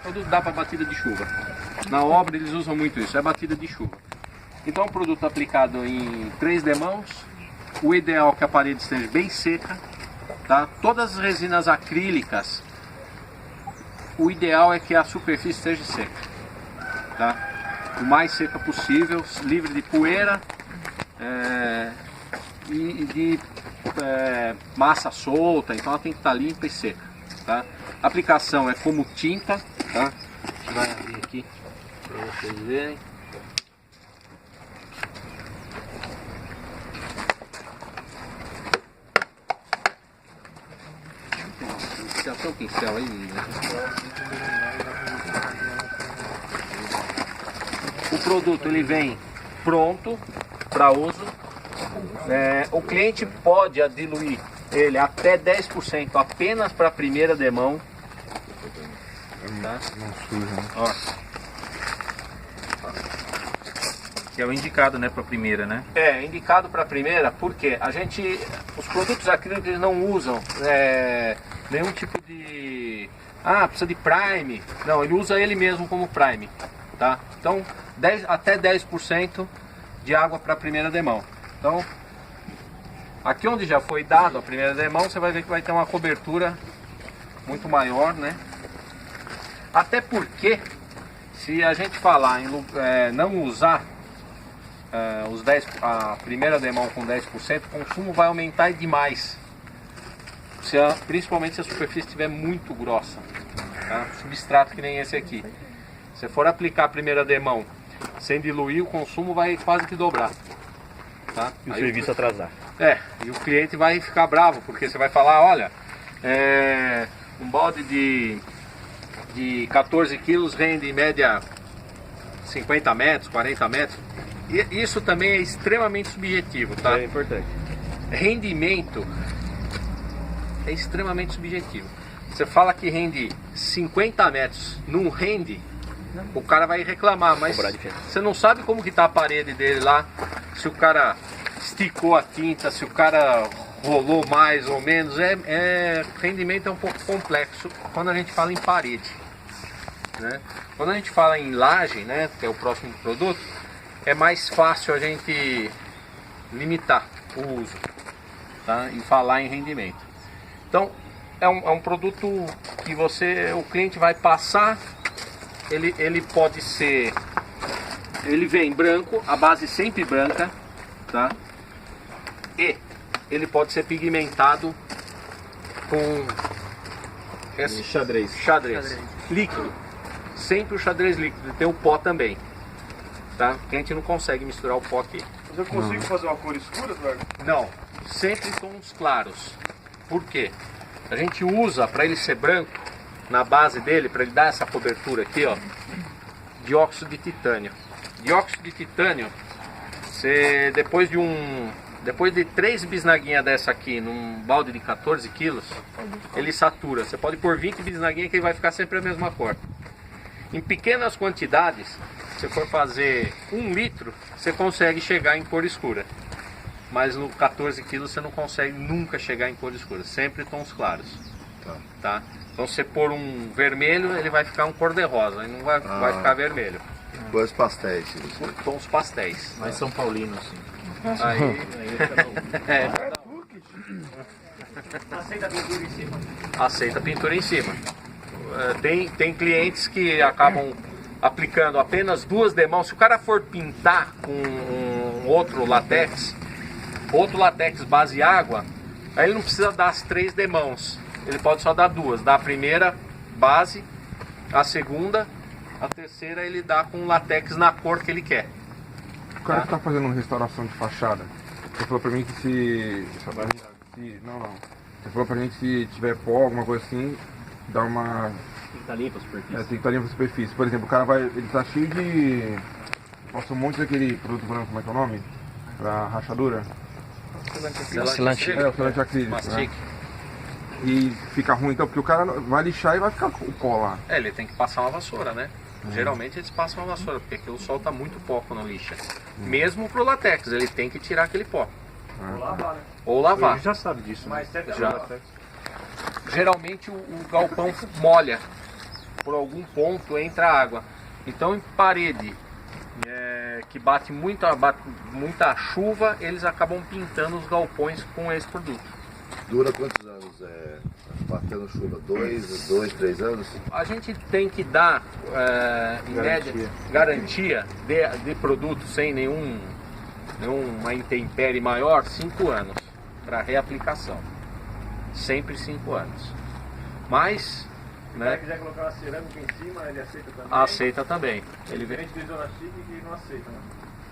produto dá para batida de chuva. Na obra eles usam muito isso, é batida de chuva. Então, é um produto aplicado em 3 demãos. O ideal é que a parede esteja bem seca, tá? Todas as resinas acrílicas, o ideal é que a superfície esteja seca, tá? O mais seca possível, livre de poeira e de massa solta. Então ela tem que estar limpa e seca, tá? A aplicação é como tinta, tá? A gente vai abrir aqui para vocês verem. Tem um pincel aí, né? O produto ele vem pronto para uso. O cliente pode diluir ele até 10% apenas para a primeira demão. Tá? Não suja, né? Ó. Que é o indicado, né, para a primeira, né? É indicado para a primeira porque os produtos acrílicos eles não usam nenhum tipo de precisa de prime. Não, ele usa ele mesmo como prime, tá? Então até 10% de água para a primeira demão. Então aqui onde já foi dado a primeira demão, você vai ver que vai ter uma cobertura muito maior, né? Até porque se a gente falar em não usar a primeira demão com 10%, o consumo vai aumentar demais. Principalmente se a superfície estiver muito grossa, tá? Substrato que nem esse aqui. Se for aplicar a primeira demão sem diluir, o consumo vai quase que dobrar, tá? E o serviço atrasar. E o cliente vai ficar bravo, porque você vai falar, olha, um balde de 14 quilos rende em média 50 metros, 40 metros. E isso também é extremamente subjetivo, tá? É importante. Rendimento é extremamente subjetivo. Você fala que rende 50 metros, não rende, o cara vai reclamar, mas você não sabe como que tá a parede dele lá, se o cara esticou a tinta, se o cara rolou mais ou menos. Rendimento é um pouco complexo quando a gente fala em parede, né? Quando a gente fala em laje, né, que é o próximo produto, é mais fácil a gente limitar o uso, tá? E falar em rendimento. Então é um produto que o cliente vai passar. Ele pode ser, ele vem branco, a base sempre branca, tá? E ele pode ser pigmentado com esse xadrez líquido, sempre o xadrez líquido. Tem o pó também, tá? Que a gente não consegue misturar o pó aqui. Mas eu consigo fazer uma cor escura, Eduardo? Não, sempre tons claros. Por quê? A gente usa, para ele ser branco, na base dele, para ele dar essa cobertura aqui, ó, dióxido de titânio. Dióxido de titânio, depois de 3 bisnaguinhas dessa aqui num balde de 14 quilos, ele satura. Você pode pôr 20 bisnaguinhas que ele vai ficar sempre a mesma cor. Em pequenas quantidades, se for fazer 1 litro, você consegue chegar em cor escura. Mas no 14 quilos você não consegue nunca chegar em cor escura, sempre tons claros. Tá? Então se você pôr um vermelho, ele vai ficar um cor-de-rosa, ele não vai ficar vermelho. Cores pastéis. Tons pastéis. Mais São Paulino, assim. Aceita pintura em cima? Aceita pintura em cima. Tem clientes que acabam aplicando apenas 2 demãos. Se o cara for pintar com um outro latex base água, aí ele não precisa dar as 3 demãos. Ele pode só dar 2. Dá a primeira base, a segunda, a terceira ele dá com latex na cor que ele quer. O cara que tá fazendo uma restauração de fachada, você falou pra mim que se você falou pra gente se tiver pó, alguma coisa assim, dá uma... Tem que estar limpa a superfície. Tem que estar limpa a superfície. Por exemplo, o cara ele tá cheio de... Nossa, um monte daquele produto branco, como é que é o nome? Pra rachadura? Selante. O selante acrílico, Mastique. né? E fica ruim então, porque o cara vai lixar e vai ficar o pó lá. Ele tem que passar uma vassoura, né? Geralmente eles passam uma vassoura, porque aquilo solta muito pó quando lixa. Mesmo pro latex, ele tem que tirar aquele pó. Ou lavar. Ele já sabe disso, né? Já. Geralmente o galpão molha por algum ponto entra água. Então em parede que bate muita chuva, eles acabam pintando os galpões com esse produto. Dura quantos anos? Batendo chuva? 2, 3 anos? A gente tem que dar, em média, garantia de produto sem nenhuma intempérie maior, 5 anos para reaplicação. Sempre 5 anos. Mas, Se o cara quiser colocar uma cerâmica em cima, ele aceita também? Aceita também. Ele vem. Diferente do Isolastic que não aceita, né?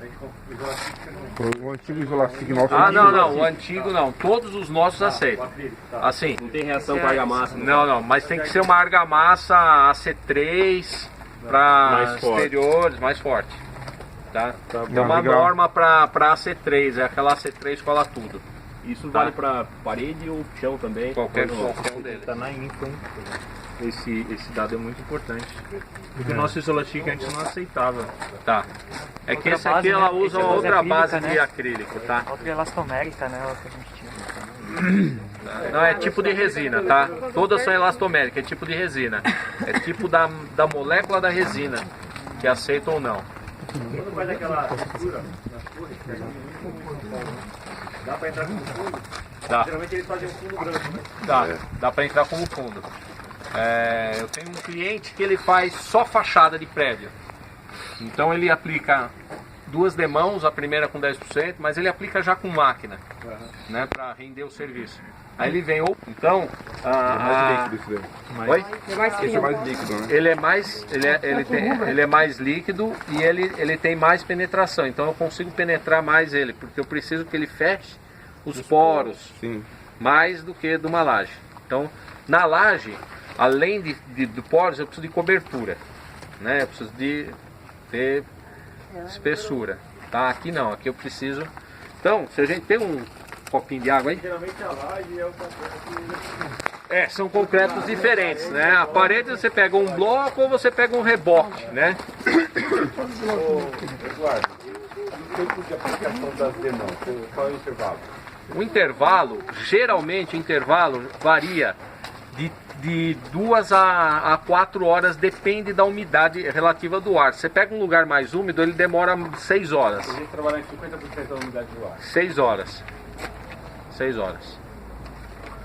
A gente compra o Isolastic que não... O antigo Isolastic nosso. Não, o antigo não. Todos os nossos aceitam. acrílico, tá. Assim. Não tem reação com argamassa? Não, mas tem que ser uma argamassa AC3 para Mais forte. exteriores, mais forte. Tá? Tem Não, uma legal. norma para AC3, é aquela AC3 cola tudo. Isso vale para parede ou chão também? Qualquer Quando um deles. tá na info, hein? Esse dado é muito importante. Porque o nosso Isolastic antes não aceitava. Tá. É que Outra esse aqui base, ela né? usa Esse é outra acrílica, base né? de acrílico, tá? Outra elastomérica, né? Outra que a gente tinha. Não, é tipo de resina, tá? Todas são elastoméricas, é tipo de resina. É tipo da molécula da resina, que aceita ou não. Quando faz aquela textura nas torres, dá para entrar como fundo? Dá. Geralmente eles fazem um fundo branco, né? Dá pra entrar como fundo. Eu tenho um cliente que ele faz só fachada de prédio. Então ele aplica 2 demãos, a primeira com 10%, mas ele aplica já com máquina, né, para render o serviço. Aí ele vem ou então É mais líquido isso daí. Oi? Esse é mais líquido, né? Ele é mais líquido e ele tem mais penetração. Então eu consigo penetrar mais ele, porque eu preciso que ele feche os poros Sim. mais do que de uma laje. Então na laje, além de poros, eu preciso de cobertura, né? Eu preciso de ter espessura, tá? Aqui não, aqui eu preciso. Então, se a gente tem um copinho de água aí, Geralmente a laje é o concreto. são concretos diferentes, né? A parede você pega um bloco ou você pega um reboque, né? Eduardo, o tempo de aplicação das demãos, qual é o intervalo? O intervalo, geralmente o intervalo varia de 2 a 4 horas, depende da umidade relativa do ar. Você pega um lugar mais úmido, ele demora 6 horas. A gente trabalha em 50% da umidade do ar. 6 horas. 6 horas.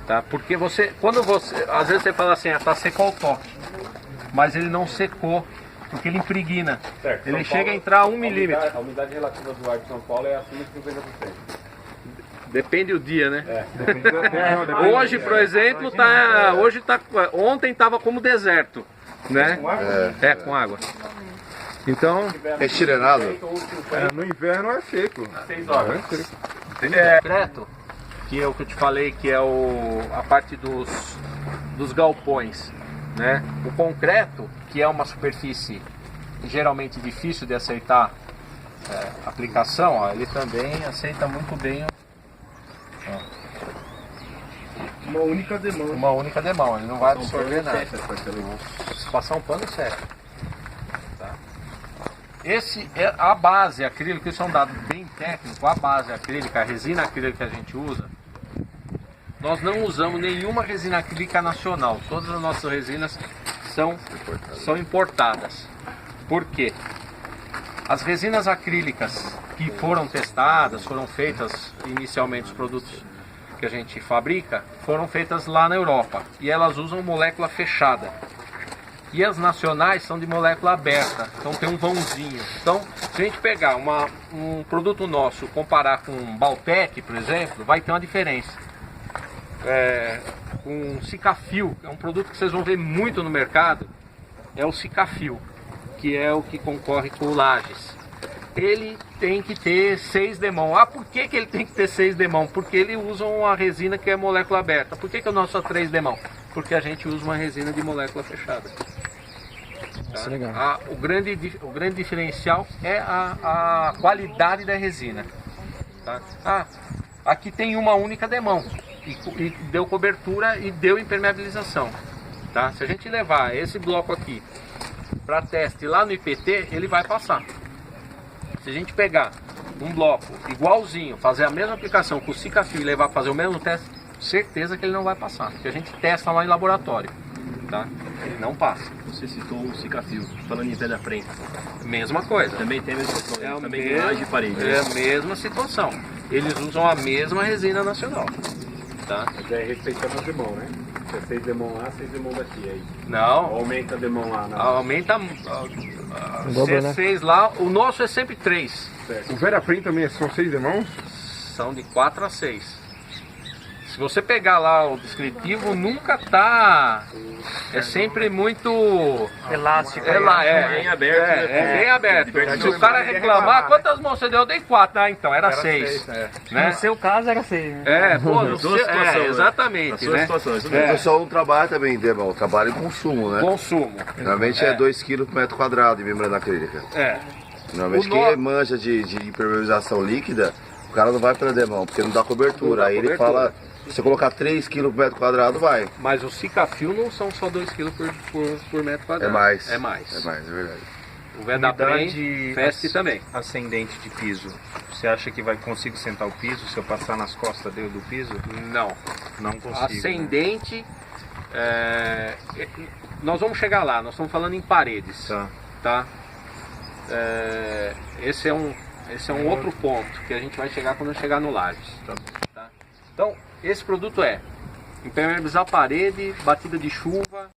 Tá? Porque às vezes você fala assim, tá seco ao toque. Mas ele não secou, porque ele impregna. Certo. Ele São chega a Paulo, entrar a 1 milímetro. A umidade relativa do ar de São Paulo é acima de 50%. Depende do dia, né? Hoje, Hoje, por exemplo, ontem estava como deserto, né? Com água. Então, É estirenado? no inverno é seco. 6 horas. É seco. concreto, que é o que eu te falei, que é a parte dos galpões, né? O concreto, que é uma superfície geralmente difícil de aceitar aplicação, ó, ele também aceita muito bem Uma única demanda. uma única demão, ele não vai absorver nada. Se passar um pano, seca. Tá? Esse é a base acrílica, isso é um dado bem técnico. A base acrílica, a resina acrílica que a gente usa, nós não usamos nenhuma resina acrílica nacional. Todas as nossas resinas são importadas. Por quê? As resinas acrílicas que foram testadas, foram feitas inicialmente, os produtos que a gente fabrica, foram feitas lá na Europa. E elas usam molécula fechada. E as nacionais são de molécula aberta, então tem um vãozinho. Então, se a gente pegar um produto nosso, comparar com um Baltec, por exemplo, vai ter uma diferença. Com Cicafil, é um produto que vocês vão ver muito no mercado, é o Cicafil, que é o que concorre com o Lages. Ele tem que ter 6 demão. Por que ele tem que ter 6 demão? Porque ele usa uma resina que é molécula aberta. Por que o nosso é 3 demão? Porque a gente usa uma resina de molécula fechada. Tá? Isso é legal. O grande diferencial é a qualidade da resina. Tá? Aqui tem uma única demão e deu cobertura e deu impermeabilização. Tá? Se a gente levar esse bloco aqui para teste lá no IPT, ele vai passar. Se a gente pegar um bloco igualzinho, fazer a mesma aplicação com o Cicafil e levar para fazer o mesmo teste, certeza que ele não vai passar, porque a gente testa lá em laboratório. Tá? Ele não passa. Você citou o Cicafio, falando em pedra preta. Mesma coisa. Também tem a mesma É coisa, a também mesma- tem laje de parede. É a mesma situação. Eles usam a mesma resina nacional. Tá? Mas é respeitando as demão, né? Se é 6 demão lá, 6 demão daqui. Aí. Não, Aumenta a demão lá. aumenta dobro, né? C6 lá. O nosso é sempre 3. O Veraprim também são 6 irmãos? São de 4 a 6. Se você pegar lá o descritivo, nunca tá. É sempre muito. Elástico. É lá, Bem aberto, né? É bem aberto. Se o cara reclamar, quantas mãos você deu? Eu dei 4. Ah, então, era 6. Né? No seu caso era 6, né? É, pô, Na no sua seu, situação, né? exatamente. Na sua Né? situação, isso É. mesmo. O pessoal não trabalha também, demão, trabalha em consumo, né? Consumo. Normalmente é 2 kg por metro quadrado de membrana acrílica. É. Normalmente O quem nó- manja de impermeabilização líquida, o cara não vai pela demão, porque não dá cobertura. Não dá Aí ele cobertura. fala, se você colocar 3 kg por metro quadrado, vai. Mas o Cicafio não são só 2 kg por metro quadrado. É mais. É mais. É mais, é verdade. O Vedaprem, Unidade Fest também. ascendente de piso. Você acha que vai conseguir sentar o piso se eu passar nas costas dele do piso? Não. Não consigo. Ascendente. Nós vamos chegar lá, nós estamos falando em paredes. Né? Tá? Tá. Esse é um outro ponto que a gente vai chegar quando eu chegar no Lages. Tá? Então, esse produto é impermeabilizar a parede, batida de chuva,